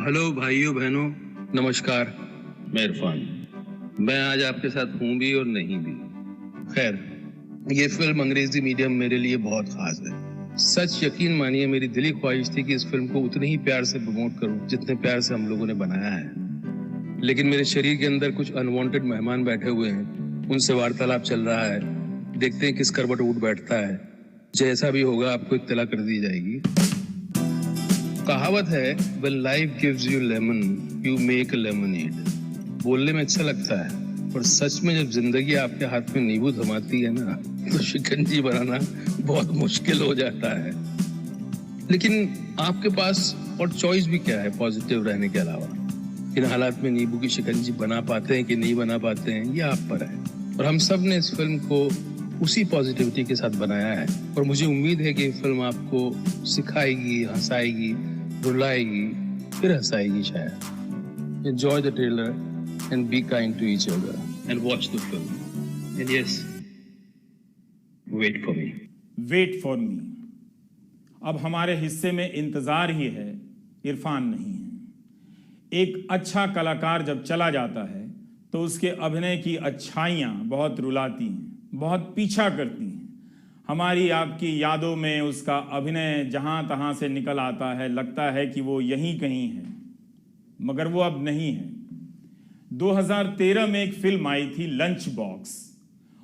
Hello भाइयों बहनों, नमस्कार। मैं इरफान। मैं आज आपके साथ हूँ भी और नहीं भी। खैर, ये फिल्म अंग्रेजी मीडियम मेरे लिए बहुत खास है। सच यकीन मानिए, मेरी दिली ख्वाहिश थी कि इस फिल्म को उतने ही प्यार से प्रमोट करूं जितने प्यार से हम लोगों ने बनाया है। लेकिन मेरे शरीर के अंदर कुछ अनवांटेड मेहमान बैठे हुए हैं, उनसे वार्तालाप चल रहा है। देखते हैं किस करवट उठ बैठता है। जैसा भी होगा आपको इत्तला कर दी जाएगी। कहावत है, when life gives you lemon, you make a lemonade। बोलने में अच्छा लगता है, पर सच में जब जिंदगी आपके हाथ में नींबू थमाती है ना, तो शिकंजी बनाना बहुत मुश्किल हो जाता है। लेकिन आपके पास और चॉइस भी क्या है पॉजिटिव रहने के अलावा? इन हालात में नींबू की शिकंजी बना पाते हैं कि नहीं बना पाते हैं, ये आप पर है। और हम सब ने इस फिल्म को उसी पॉजिटिविटी के साथ बनाया है, और मुझे उम्मीद है कि ये फिल्म आपको सिखाएगी, हंसाएगी, रुलाएगी, फिर हंसाएगी शायद। Enjoy the trailer and be kind to each other and watch the film. And yes, wait for me. Wait for me. अब हमारे हिस्से में इंतज़ार ही है, इरफान नहीं है। एक अच्छा कलाकार जब चला जाता है तो उसके अभिनय की अच्छाइयाँ बहुत रुलाती हैं, बहुत पीछा करती हैं। हमारी आपकी यादों में उसका अभिनय जहाँ तहाँ से निकल आता है, लगता है कि वो यहीं कहीं है, मगर वो अब नहीं है। 2013 में एक फिल्म आई थी लंच बॉक्स,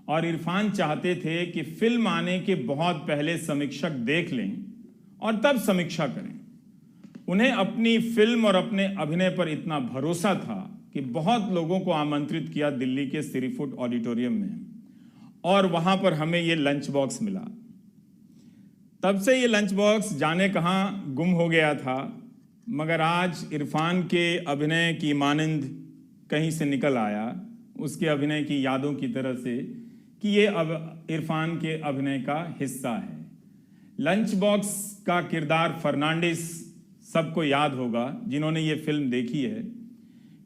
और इरफान चाहते थे कि फिल्म आने के बहुत पहले समीक्षक देख लें और तब समीक्षा करें। उन्हें अपनी फिल्म और अपने अभिनय पर इतना भरोसा था कि बहुत लोगों को आमंत्रित किया दिल्ली के सिरीफुट ऑडिटोरियम में, और वहां पर हमें ये लंच बॉक्स मिला। तब से ये लंच बॉक्स जाने कहाँ गुम हो गया था, मगर आज इरफान के अभिनय की मानंद कहीं से निकल आया, उसके अभिनय की यादों की तरह से, कि ये अब इरफान के अभिनय का हिस्सा है। लंच बॉक्स का किरदार फर्नांडिस सबको याद होगा जिन्होंने ये फिल्म देखी है।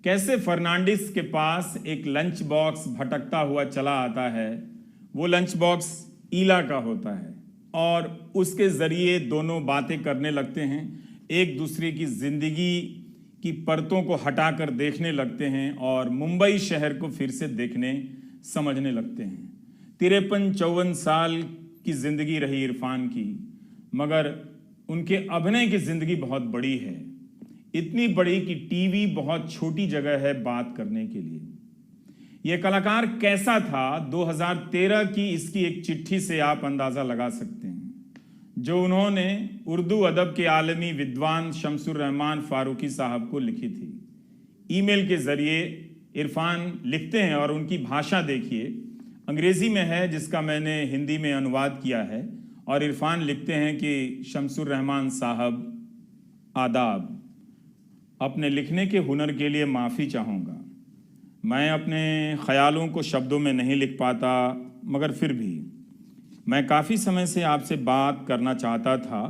कैसे फर्नांडिस के पास एक लंच बॉक्स भटकता हुआ चला आता है। वो लंच बॉक्स ईला का होता है और उसके ज़रिए दोनों बातें करने लगते हैं, एक दूसरे की ज़िंदगी की परतों को हटाकर देखने लगते हैं और मुंबई शहर को फिर से देखने समझने लगते हैं। 53-54 साल की ज़िंदगी रही इरफान की, मगर उनके अभिनय की ज़िंदगी बहुत बड़ी है, इतनी बड़ी कि टीवी बहुत छोटी जगह है बात करने के लिए। यह कलाकार कैसा था 2013 की इसकी एक चिट्ठी से आप अंदाज़ा लगा सकते हैं, जो उन्होंने उर्दू अदब के आलमी विद्वान शमसुर रहमान फारूकी साहब को लिखी थी। ईमेल के ज़रिए इरफान लिखते हैं, और उनकी भाषा देखिए, अंग्रेज़ी में है जिसका मैंने हिंदी में अनुवाद किया है। और इरफान लिखते हैं कि शमसुर रहमान साहब, आदाब। अपने लिखने के हुनर के लिए माफ़ी चाहूँगा। मैं अपने ख़यालों को शब्दों में नहीं लिख पाता, मगर फिर भी मैं काफ़ी समय से आपसे बात करना चाहता था,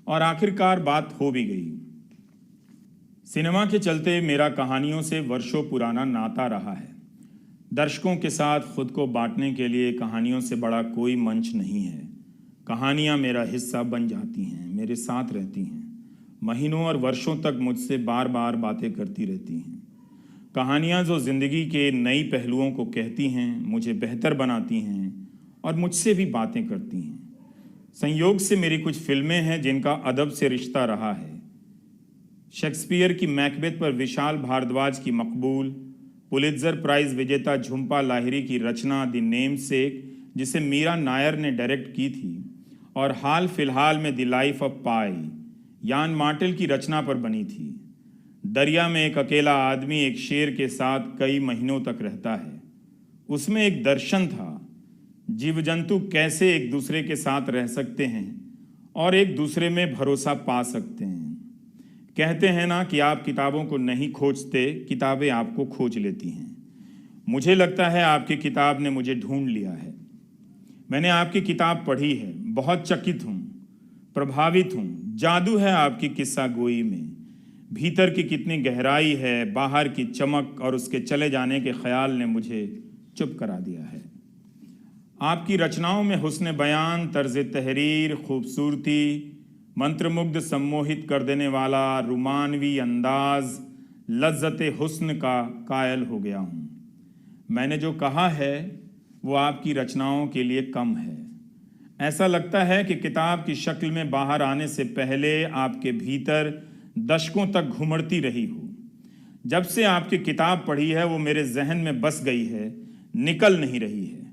और आखिरकार बात हो भी गई। सिनेमा के चलते मेरा कहानियों से वर्षों पुराना नाता रहा है। दर्शकों के साथ खुद को बांटने के लिए कहानियों से बड़ा कोई मंच नहीं है। कहानियाँ मेरा हिस्सा बन जाती हैं, मेरे साथ रहती हैं, महीनों और वर्षों तक मुझसे बार बार बातें करती रहती हैं। कहानियाँ जो ज़िंदगी के नई पहलुओं को कहती हैं, मुझे बेहतर बनाती हैं और मुझसे भी बातें करती हैं। संयोग से मेरी कुछ फिल्में हैं जिनका अदब से रिश्ता रहा है। शेक्सपियर की मैकबेथ पर विशाल भारद्वाज की मकबूल, पुलित्ज़र प्राइज़ विजेता झुम्पा लाहिरी की रचना द नेमसेक, जिसे मीरा नायर ने डायरेक्ट की थी, और हाल फिलहाल में द लाइफ ऑफ पाई यान मार्टेल की रचना पर बनी थी। दरिया में एक अकेला आदमी एक शेर के साथ कई महीनों तक रहता है। उसमें एक दर्शन था, जीव जंतु कैसे एक दूसरे के साथ रह सकते हैं और एक दूसरे में भरोसा पा सकते हैं। कहते हैं ना कि आप किताबों को नहीं खोजते, किताबें आपको खोज लेती हैं। मुझे लगता है आपकी किताब ने मुझे ढूंढ लिया है। मैंने आपकी किताब पढ़ी है, बहुत चकित हूँ, प्रभावित हूँ। जादू है आपकी किस्सा गोई में। भीतर की कितनी गहराई है, बाहर की चमक और उसके चले जाने के ख्याल ने मुझे चुप करा दिया है। आपकी रचनाओं में हुस्न बयान, तर्ज तहरीर, खूबसूरती, मंत्रमुग्ध सम्मोहित कर देने वाला रुमानवी अंदाज, लज्जते हुस्न का कायल हो गया हूँ। मैंने जो कहा है वो आपकी रचनाओं के लिए कम है। ऐसा लगता है कि किताब की शक्ल में बाहर आने से पहले आपके भीतर दशकों तक घुमड़ती रही हो। जब से आपकी किताब पढ़ी है वो मेरे जहन में बस गई है, निकल नहीं रही है।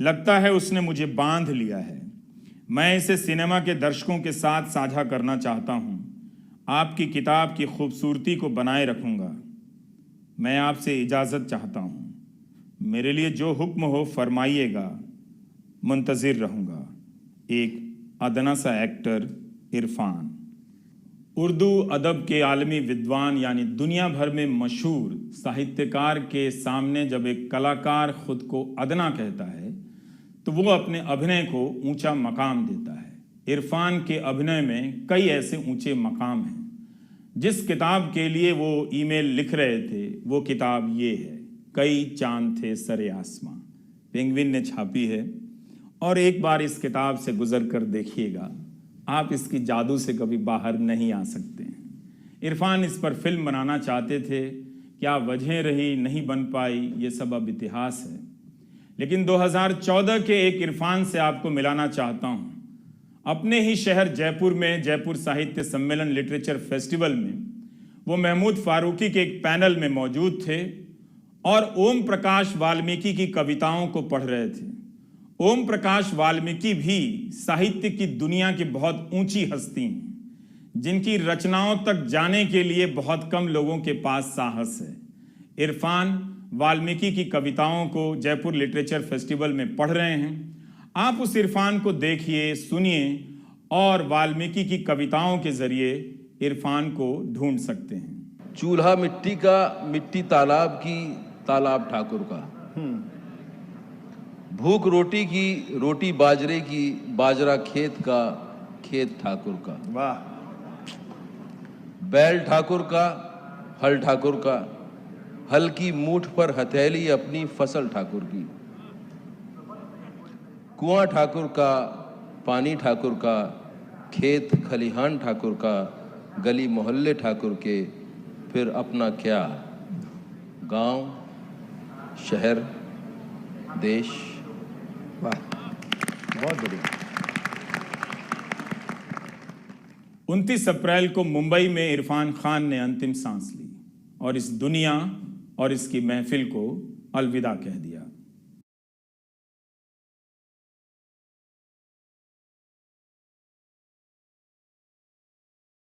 लगता है उसने मुझे बांध लिया है। मैं इसे सिनेमा के दर्शकों के साथ साझा करना चाहता हूँ। आपकी किताब की खूबसूरती को बनाए रखूँगा। मैं आपसे इजाज़त चाहता हूँ। मेरे लिए जो हुक्म हो फरमाइएगा, मुंतज़िर रहूँगा। एक अदना सा एक्टर इरफान। उर्दू अदब के आलमी विद्वान यानी दुनिया भर में मशहूर साहित्यकार के सामने जब एक कलाकार खुद को अदना कहता है तो वो अपने अभिनय को ऊंचा मकाम देता है। इरफान के अभिनय में कई ऐसे ऊंचे मकाम हैं। जिस किताब के लिए वो ईमेल लिख रहे थे वो किताब ये है, कई चांद थे सरे आसमां। पेंगुइन ने छापी है और एक बार इस किताब से गुजर कर देखिएगा, आप इसकी जादू से कभी बाहर नहीं आ सकते हैं। इरफान इस पर फिल्म बनाना चाहते थे, क्या वजह रही नहीं बन पाई, ये सब अब इतिहास है। लेकिन 2014 के एक इरफान से आपको मिलाना चाहता हूँ। अपने ही शहर जयपुर में जयपुर साहित्य सम्मेलन लिटरेचर फेस्टिवल में वो महमूद फारूकी के एक पैनल में मौजूद थे और ओम प्रकाश वाल्मीकि की कविताओं को पढ़ रहे थे। ओम प्रकाश वाल्मीकि भी साहित्य की दुनिया की बहुत ऊंची हस्ती हैं, जिनकी रचनाओं तक जाने के लिए बहुत कम लोगों के पास साहस है। इरफान वाल्मीकि की कविताओं को जयपुर लिटरेचर फेस्टिवल में पढ़ रहे हैं। आप उस इरफान को देखिए, सुनिए और वाल्मीकि की कविताओं के जरिए इरफान को ढूंढ सकते हैं। चूल्हा मिट्टी का, मिट्टी तालाब की, तालाब ठाकुर का। भूख रोटी की, रोटी बाजरे की, बाजरा खेत का, खेत ठाकुर का। वाह। बैल ठाकुर का, हल ठाकुर का, हल की मूठ पर हथेली अपनी, फसल ठाकुर की। कुआं ठाकुर का, पानी ठाकुर का, खेत खलिहान ठाकुर का, गली मोहल्ले ठाकुर के, फिर अपना क्या, गांव, शहर, देश। वाह, बहुत बढ़िया। 29 अप्रैल को मुंबई में इरफान खान ने अंतिम सांस ली और इस दुनिया और इसकी महफिल को अलविदा कह दिया।